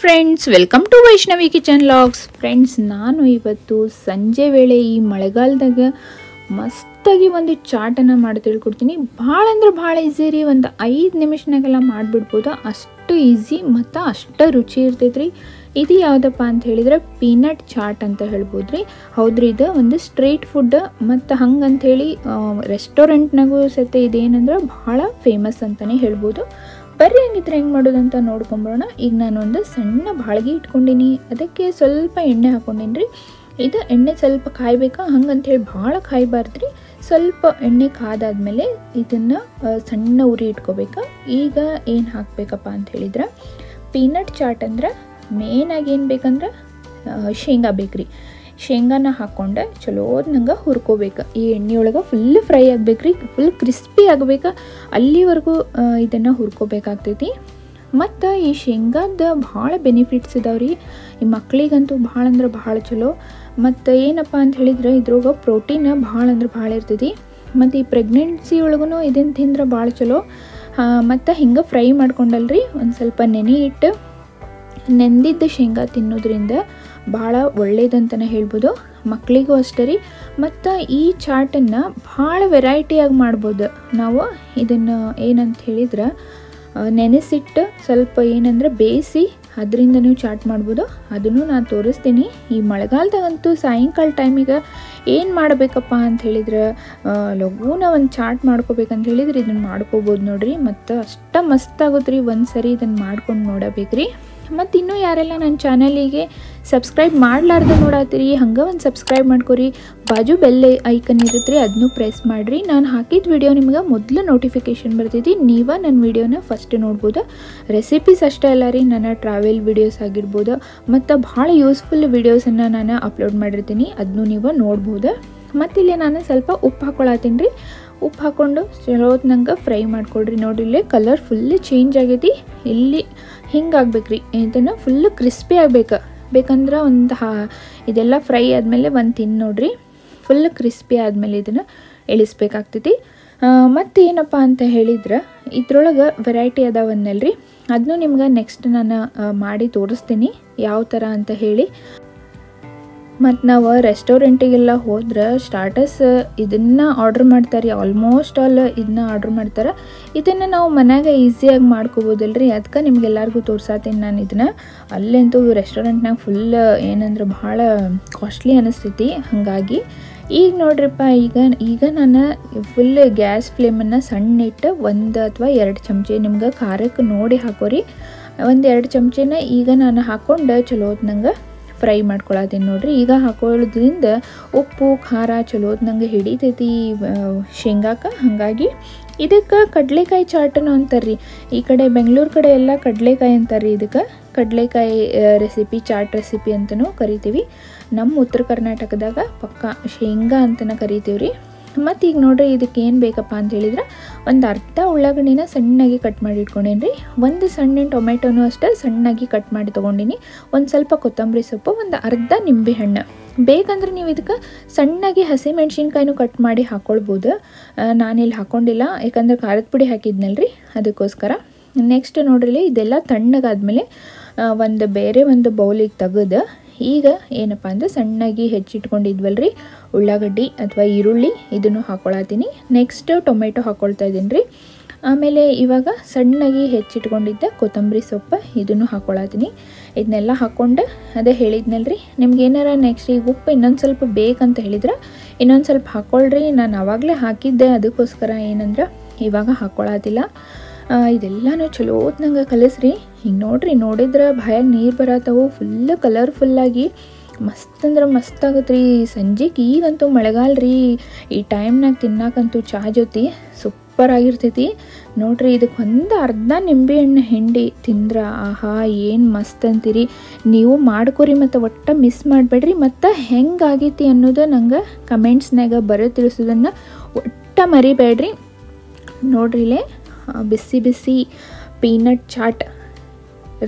Friends, welcome to Vaishnavi kitchen logs. Friends, ನಾನು ಇವತ್ತು ಸಂಜೆ ವೇಳೆ ಈ ಮಳೆಗಾಲದಾಗ ಮಸ್ತಾಗಿ ಒಂದು ಚಾಟನ್ನು ಮಾಡಿ ತಿಳ್ಕೊಡ್ತೀನಿ. ಭಾಳ ಅಂದ್ರೆ ಭಾಳ ಈಸಿ ರೀ. ಒಂದು 5 ನಿಮಿಷನಾಗೆಲ್ಲ ಮಾಡಿಬಿಡ್ಬೋದು. ಅಷ್ಟು ಈಸಿ ಮತ್ತು ಅಷ್ಟು ರುಚಿ ಇರ್ತೈತ್ರಿ. ಇದು ಯಾವುದಪ್ಪ ಅಂತ ಹೇಳಿದ್ರೆ ಪೀನಟ್ ಚಾಟ್ ಅಂತ ಹೇಳ್ಬೋದು ರೀ. ಹೌದ್ರಿ, ಇದು ಒಂದು ಸ್ಟ್ರೀಟ್ ಫುಡ್ ಮತ್ತು ಹಂಗಂಥೇಳಿ ರೆಸ್ಟೋರೆಂಟ್ನಾಗೂ ಸಹಿತ ಇದೇನಂದ್ರೆ ಭಾಳ ಫೇಮಸ್ ಅಂತಲೇ ಹೇಳ್ಬೋದು. ಬರ್ರಿ, ಹಂಗಿದ್ರೆ ಹೆಂಗೆ ಮಾಡೋದಂತ ನೋಡ್ಕೊಂಬರೋಣ. ಈಗ ನಾನು ಒಂದು ಸಣ್ಣ ಬಾಳ್ಗೆ ಇಟ್ಕೊಂಡಿನಿ, ಅದಕ್ಕೆ ಸ್ವಲ್ಪ ಎಣ್ಣೆ ಹಾಕ್ಕೊಂಡೀನಿ ರೀ. ಇದು ಎಣ್ಣೆ ಸ್ವಲ್ಪ ಕಾಯ್ಬೇಕಾ, ಹಂಗಂಥೇಳಿ ಭಾಳ ಕಾಯಬಾರ್ದು ರೀ. ಸ್ವಲ್ಪ ಎಣ್ಣೆ ಕಾದಾದ್ಮೇಲೆ ಇದನ್ನು ಸಣ್ಣ ಉರಿ ಇಟ್ಕೋಬೇಕಾ. ಈಗ ಏನು ಹಾಕಬೇಕಪ್ಪ ಅಂತ ಹೇಳಿದ್ರೆ ಪೀನಟ್ ಚಾಟ್ ಅಂದ್ರೆ ಮೇನಾಗಿ ಏನು ಬೇಕಂದ್ರೆ ಶೇಂಗಾ ಬೇಕ್ರಿ. ಶೇಂಗಾನ ಹಾಕ್ಕೊಂಡೆ ಚಲೋ ನಂಗೆ ಹುರ್ಕೋಬೇಕು. ಈ ಎಣ್ಣೆಯೊಳಗೆ ಫುಲ್ ಫ್ರೈ ಆಗ್ಬೇಕ್ರಿ, ಫುಲ್ ಕ್ರಿಸ್ಪಿ ಆಗಬೇಕು. ಅಲ್ಲಿವರೆಗೂ ಇದನ್ನು ಹುರ್ಕೋಬೇಕಾಗ್ತೈತಿ. ಮತ್ತು ಈ ಶೇಂಗಾದ ಭಾಳ ಬೆನಿಫಿಟ್ಸ್ ಇದಾವ್ರಿ. ಈ ಮಕ್ಕಳಿಗಂತೂ ಭಾಳ ಅಂದ್ರೆ ಭಾಳ ಚಲೋ. ಮತ್ತು ಏನಪ್ಪ ಅಂತ ಹೇಳಿದ್ರೆ ಇದ್ರೊಳಗೆ ಪ್ರೋಟೀನ್ ಭಾಳ ಅಂದ್ರೆ ಭಾಳ ಇರ್ತೈತಿ. ಮತ್ತು ಈ ಪ್ರೆಗ್ನೆನ್ಸಿ ಒಳಗೂ ಇದನ್ನು ತಿಂದ್ರೆ ಭಾಳ ಚಲೋ. ಮತ್ತು ಹಿಂಗೆ ಫ್ರೈ ಮಾಡ್ಕೊಂಡಲ್ರಿ ಒಂದು ಸ್ವಲ್ಪ ನೆನೆ ಇಟ್ಟು ನೆಂದಿದ್ದ ಶೇಂಗಾ ತಿನ್ನೋದ್ರಿಂದ ಭಾಳ ಒಳ್ಳೇದಂತಲೇ ಹೇಳ್ಬೋದು. ಮಕ್ಕಳಿಗೂ ಅಷ್ಟೇ ರೀ. ಮತ್ತು ಈ ಚಾಟನ್ನು ಭಾಳ ವೆರೈಟಿಯಾಗಿ ಮಾಡ್ಬೋದು ನಾವು. ಇದನ್ನು ಏನಂತ ಹೇಳಿದ್ರೆ ನೆನೆಸಿಟ್ಟು ಸ್ವಲ್ಪ ಏನಂದ್ರೆ ಬೇಯಿಸಿ ಅದರಿಂದ ನೀವು ಚಾಟ್ ಮಾಡ್ಬೋದು. ಅದನ್ನು ನಾನು ತೋರಿಸ್ತೀನಿ. ಈ ಮಳೆಗಾಲದಾಗಂತೂ ಸಾಯಂಕಾಲ ಟೈಮಿಗೆ ಏನು ಮಾಡಬೇಕಪ್ಪ ಅಂತ ಹೇಳಿದ್ರೆ ಲಘೂನ ಒಂದು ಚಾಟ್ ಮಾಡ್ಕೋಬೇಕಂತ ಹೇಳಿದ್ರೆ ಇದನ್ನು ಮಾಡ್ಕೋಬೋದು ನೋಡಿರಿ. ಮತ್ತು ಅಷ್ಟ ಮಸ್ತ್ ಆಗುತ್ತೆ ರೀ. ಒಂದು ಸರಿ ಇದನ್ನು ಮಾಡ್ಕೊಂಡು ನೋಡಬೇಕ್ರಿ. ಮತ್ತು ಇನ್ನೂ ಯಾರೆಲ್ಲ ನನ್ನ ಚಾನಲಿಗೆ ಸಬ್ಸ್ಕ್ರೈಬ್ ಮಾಡಲಾರ್ದು ನೋಡತ್ತೀರಿ, ಹಂಗೆ ಒಂದು ಸಬ್ಸ್ಕ್ರೈಬ್ ಮಾಡ್ಕೊರಿ. ಬಾಜು ಬೆಲ್ ಐಕನ್ ಇರುತ್ತೆ ರೀ, ಅದನ್ನು ಪ್ರೆಸ್ ಮಾಡಿರಿ. ನಾನು ಹಾಕಿದ ವಿಡಿಯೋ ನಿಮ್ಗೆ ಮೊದಲು ನೋಟಿಫಿಕೇಷನ್ ಬರ್ತೈತಿ. ನೀವು ನನ್ನ ವಿಡಿಯೋನ ಫಸ್ಟ್ ನೋಡ್ಬೋದು. ರೆಸಿಪೀಸ್ ಅಷ್ಟೇ ಅಲ್ಲ ರೀ, ನನ್ನ ಟ್ರಾವೆಲ್ ವಿಡಿಯೋಸ್ ಆಗಿರ್ಬೋದು ಮತ್ತು ಭಾಳ ಯೂಸ್ಫುಲ್ ವಿಡಿಯೋಸನ್ನು ನಾನು ಅಪ್ಲೋಡ್ ಮಾಡಿರ್ತೀನಿ, ಅದನ್ನು ನೀವು ನೋಡ್ಬೋದು. ಮತ್ತು ಇಲ್ಲಿ ನಾನು ಸ್ವಲ್ಪ ಉಪ್ಪು ಹಾಕ್ಕೊಳತ್ತೀನಿ ರೀ. ಉಪ್ಪು ಹಾಕ್ಕೊಂಡು ಚಲೋ ನಂಗೆ ಫ್ರೈ ಮಾಡಿಕೊಡ್ರಿ. ನೋಡಿರಿ, ಇಲ್ಲಿ ಕಲರ್ ಫುಲ್ ಚೇಂಜ್ ಆಗೈತಿ. ಇಲ್ಲಿ ಹಿಂಗೆ ಆಗ್ಬೇಕ್ರಿ. ಇದನ್ನು ಫುಲ್ಲು ಕ್ರಿಸ್ಪಿ ಆಗಬೇಕು. ಬೇಕಂದ್ರೆ ಒಂದು ಇದೆಲ್ಲ ಫ್ರೈ ಆದಮೇಲೆ ಒಂದು ತಿನ್ನು ನೋಡಿರಿ. ಫುಲ್ ಕ್ರಿಸ್ಪಿ ಆದಮೇಲೆ ಇದನ್ನು ಇಳಿಸ್ಬೇಕಾಗ್ತೈತಿ. ಮತ್ತು ಏನಪ್ಪ ಅಂತ ಹೇಳಿದ್ರೆ ಇದ್ರೊಳಗೆ ವೆರೈಟಿ ಅದಾವನ್ನಲ್ರಿ, ಅದನ್ನು ನಿಮ್ಗೆ ನೆಕ್ಸ್ಟ್ ನಾನು ಮಾಡಿ ತೋರಿಸ್ತೀನಿ ಯಾವ ಥರ ಅಂತ ಹೇಳಿ. ಮತ್ತು ನಾವು ರೆಸ್ಟೋರೆಂಟಿಗೆಲ್ಲ ಹೋದ್ರೆ ಸ್ಟಾರ್ಟರ್ಸ್ ಇದನ್ನು ಆರ್ಡ್ರ್ ಮಾಡ್ತಾರೆ. ಆಲ್ಮೋಸ್ಟ್ ಆಲ್ ಇದನ್ನ ಆರ್ಡ್ರ್ ಮಾಡ್ತಾರೆ. ಇದನ್ನು ನಾವು ಮನ್ಯಾಗ ಈಸಿಯಾಗಿ ಮಾಡ್ಕೋಬೋದಲ್ರಿ. ಅದಕ್ಕೆ ನಿಮ್ಗೆಲ್ಲರಿಗೂ ತೋರ್ಸಾತೀನಿ ನಾನು ಇದನ್ನು. ಅಲ್ಲಂತೂ ರೆಸ್ಟೋರೆಂಟ್ನಾಗ ಫುಲ್ ಏನಂದ್ರೆ ಭಾಳ ಕಾಸ್ಟ್ಲಿ ಅನ್ನಿಸ್ತೈತಿ. ಹಾಗಾಗಿ ಈಗ ನೋಡ್ರಿಪ್ಪ, ಈಗ ನಾನು ಫುಲ್ ಗ್ಯಾಸ್ ಫ್ಲೇಮನ್ನು ಸಣ್ಣ ಇಟ್ಟು 1 ಅಥವಾ 2 ಚಮಚೆ ನಿಮ್ಗೆ ಖಾರಕ್ಕೆ ನೋಡಿ ಹಾಕೋರಿ. 1-2 ಚಮಚೆನ ಈಗ ನಾನು ಹಾಕ್ಕೊಂಡು ಚಲೋ ನಂಗೆ ಫ್ರೈ ಮಾಡ್ಕೊಳತ್ತೀನಿ ನೋಡಿರಿ. ಈಗ ಹಾಕೊಳ್ಳೋದ್ರಿಂದ ಉಪ್ಪು ಖಾರ ಚಲೋ ನಂಗೆ ಹಿಡಿತೈತಿ ಶೇಂಗಾಕ. ಹಾಗಾಗಿ ಇದಕ್ಕೆ ಕಡಲೆಕಾಯಿ ಚಾಟನು ಅಂತಾರ್ರಿ. ಈ ಕಡೆ ಬೆಂಗಳೂರು ಕಡೆ ಎಲ್ಲ ಕಡಲೆಕಾಯಿ ಅಂತಾರೆ. ಇದಕ್ಕೆ ಕಡಲೆಕಾಯಿ ರೆಸಿಪಿ, ಚಾಟ್ ರೆಸಿಪಿ ಅಂತಲೂ ಕರಿತೀವಿ. ನಮ್ಮ ಉತ್ತರ ಕರ್ನಾಟಕದಾಗ ಪಕ್ಕ ಶೇಂಗಾ ಅಂತಲೇ ಕರಿತೀವಿ ರೀ. ಮತ್ತು ಈಗ ನೋಡಿರಿ, ಇದಕ್ಕೆ ಏನು ಬೇಕಪ್ಪ ಅಂತ ಹೇಳಿದ್ರೆ ಒಂದು ಅರ್ಧ ಉಳ್ಳಾಗಡ್ಡಿನ ಸಣ್ಣಾಗಿ ಕಟ್ ಮಾಡಿ ಇಟ್ಕೊಂಡೇನಿ ರೀ. ಒಂದು ಸಣ್ಣ ಟೊಮೆಟೊನೂ ಅಷ್ಟೇ ಸಣ್ಣಾಗಿ ಕಟ್ ಮಾಡಿ ತೊಗೊಂಡಿನಿ. ಒಂದು ಸ್ವಲ್ಪ ಕೊತ್ತಂಬರಿ ಸೊಪ್ಪು, ಒಂದು ಅರ್ಧ ನಿಂಬೆಹಣ್ಣು. ಬೇಕಂದ್ರೆ ನೀವು ಇದಕ್ಕೆ ಸಣ್ಣಾಗಿ ಹಸಿಮೆಣ್ಸಿನ್ಕಾಯಿನೂ ಕಟ್ ಮಾಡಿ ಹಾಕ್ಕೊಳ್ಬೋದು. ನಾನಿಲ್ಲಿ ಹಾಕ್ಕೊಂಡಿಲ್ಲ, ಯಾಕಂದ್ರೆ ಖಾರದ ಪುಡಿ ಹಾಕಿದ್ನಲ್ರಿ, ಅದಕ್ಕೋಸ್ಕರ. ನೆಕ್ಸ್ಟ್ ನೋಡ್ರಿ, ಇದೆಲ್ಲ ತಣ್ಣಗಾದ್ಮೇಲೆ ಒಂದು ಬೌಲಿಗೆ ತೆಗೆದು ಈಗ ಏನಪ್ಪ ಅಂದರೆ ಸಣ್ಣಾಗಿ ಹೆಚ್ಚಿಟ್ಕೊಂಡಿದ್ವಲ್ರಿ ಉಳ್ಳಾಗಡ್ಡಿ ಅಥವಾ ಈರುಳ್ಳಿ, ಇದನ್ನು ಹಾಕ್ಕೊಳತ್ತೀನಿ. ನೆಕ್ಸ್ಟ್ ಟೊಮೆಟೊ ಹಾಕ್ಕೊಳ್ತಾ ಇದ್ದೀನಿ ರೀ. ಆಮೇಲೆ ಇವಾಗ ಸಣ್ಣಾಗಿ ಹೆಚ್ಚಿಟ್ಕೊಂಡಿದ್ದ ಕೊತ್ತಂಬರಿ ಸೊಪ್ಪು, ಇದನ್ನು ಹಾಕ್ಕೊಳತ್ತೀನಿ. ಇದನ್ನೆಲ್ಲ ಹಾಕ್ಕೊಂಡು ಅದೇ ಹೇಳಿದ್ನಲ್ರಿ, ನಿಮ್ಗೆ ಏನಾರ ನೆಕ್ಸ್ಟ್ ಈಗ ಉಪ್ಪು ಇನ್ನೊಂದು ಸ್ವಲ್ಪ ಬೇಕಂತ ಹೇಳಿದ್ರೆ ಇನ್ನೊಂದು ಸ್ವಲ್ಪ ಹಾಕ್ಕೊಳ್ರಿ. ನಾನು ಆವಾಗಲೇ ಹಾಕಿದ್ದೆ, ಅದಕ್ಕೋಸ್ಕರ ಏನಂದ್ರೆ ಇವಾಗ ಹಾಕ್ಕೊಳತಿಲ್ಲ. ಇದೆಲ್ಲನೂ ಚಲೋ ನಂಗೆ ಕಲಿಸ್ರಿ. ಹಿಂಗೆ ನೋಡ್ರಿ, ನೋಡಿದ್ರೆ ಬಾಯಾಗ ನೀರು ಬರತ್ತವು. ಫುಲ್ಲು ಕಲರ್ಫುಲ್ಲಾಗಿ ಮಸ್ತ್ ಅಂದ್ರೆ ಮಸ್ತ್ ಆಗುತ್ತೆ ರೀ. ಸಂಜೆಗೆ ಈಗಂತೂ ಮಳೆಗಾಲ ರೀ, ಈ ಟೈಮ್ನಾಗ ತಿನ್ನಕ್ಕಂತೂ ಚಹಾ ಜೊತೆ ಸೂಪರ್ ಆಗಿರ್ತೈತಿ ನೋಡ್ರಿ. ಇದಕ್ಕೆ ಒಂದು ಅರ್ಧ ನಿಂಬೆಹಣ್ಣು ಹಿಂಡಿ ತಿಂದ್ರೆ ಆಹಾ ಏನು ಮಸ್ತ್ ಅಂತೀರಿ. ನೀವು ಮಾಡ್ಕೊರಿ ಮತ್ತು ಒಟ್ಟು ಮಿಸ್ ಮಾಡಬೇಡ್ರಿ. ಮತ್ತು ಹೆಂಗಾಗೈತಿ ಅನ್ನೋದು ನಂಗೆ ಕಮೆಂಟ್ಸ್ನಾಗ ತಿಳಿಸೋದನ್ನು ಒಟ್ಟು ಮರಿಬೇಡ್ರಿ. ನೋಡ್ರಿ, ಇಲ್ಲೇ ಬಿಸಿ ಬಿಸಿ ಪೀನಟ್ ಚಾಟ್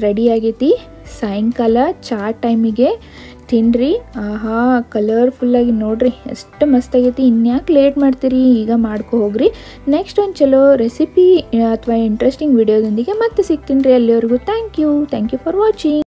ರೆಡಿ ಆಗೈತಿ. ಸಾಯಂಕಾಲ ಚಾ ಟೈಮಿಗೆ ತಿನ್ನಿರಿ. ಆಹಾ, ಕಲರ್ಫುಲ್ಲಾಗಿ ನೋಡ್ರಿ ಎಷ್ಟು ಮಸ್ತ್ ಆಗೈತಿ. ಇನ್ಯಾಕೆ ಲೇಟ್ ಮಾಡ್ತೀರಿ, ಈಗ ಮಾಡ್ಕೊ ಹೋಗ್ರಿ. ನೆಕ್ಸ್ಟ್ ಒಂದು ಚಲೋ ರೆಸಿಪಿ ಅಥವಾ ಇಂಟ್ರೆಸ್ಟಿಂಗ್ ವಿಡಿಯೋದೊಂದಿಗೆ ಮತ್ತೆ ಸಿಗ್ತೀನಿ ರೀ. ಅಲ್ಲಿವರೆಗೂ ಥ್ಯಾಂಕ್ ಯು ಫಾರ್ ವಾಚಿಂಗ್.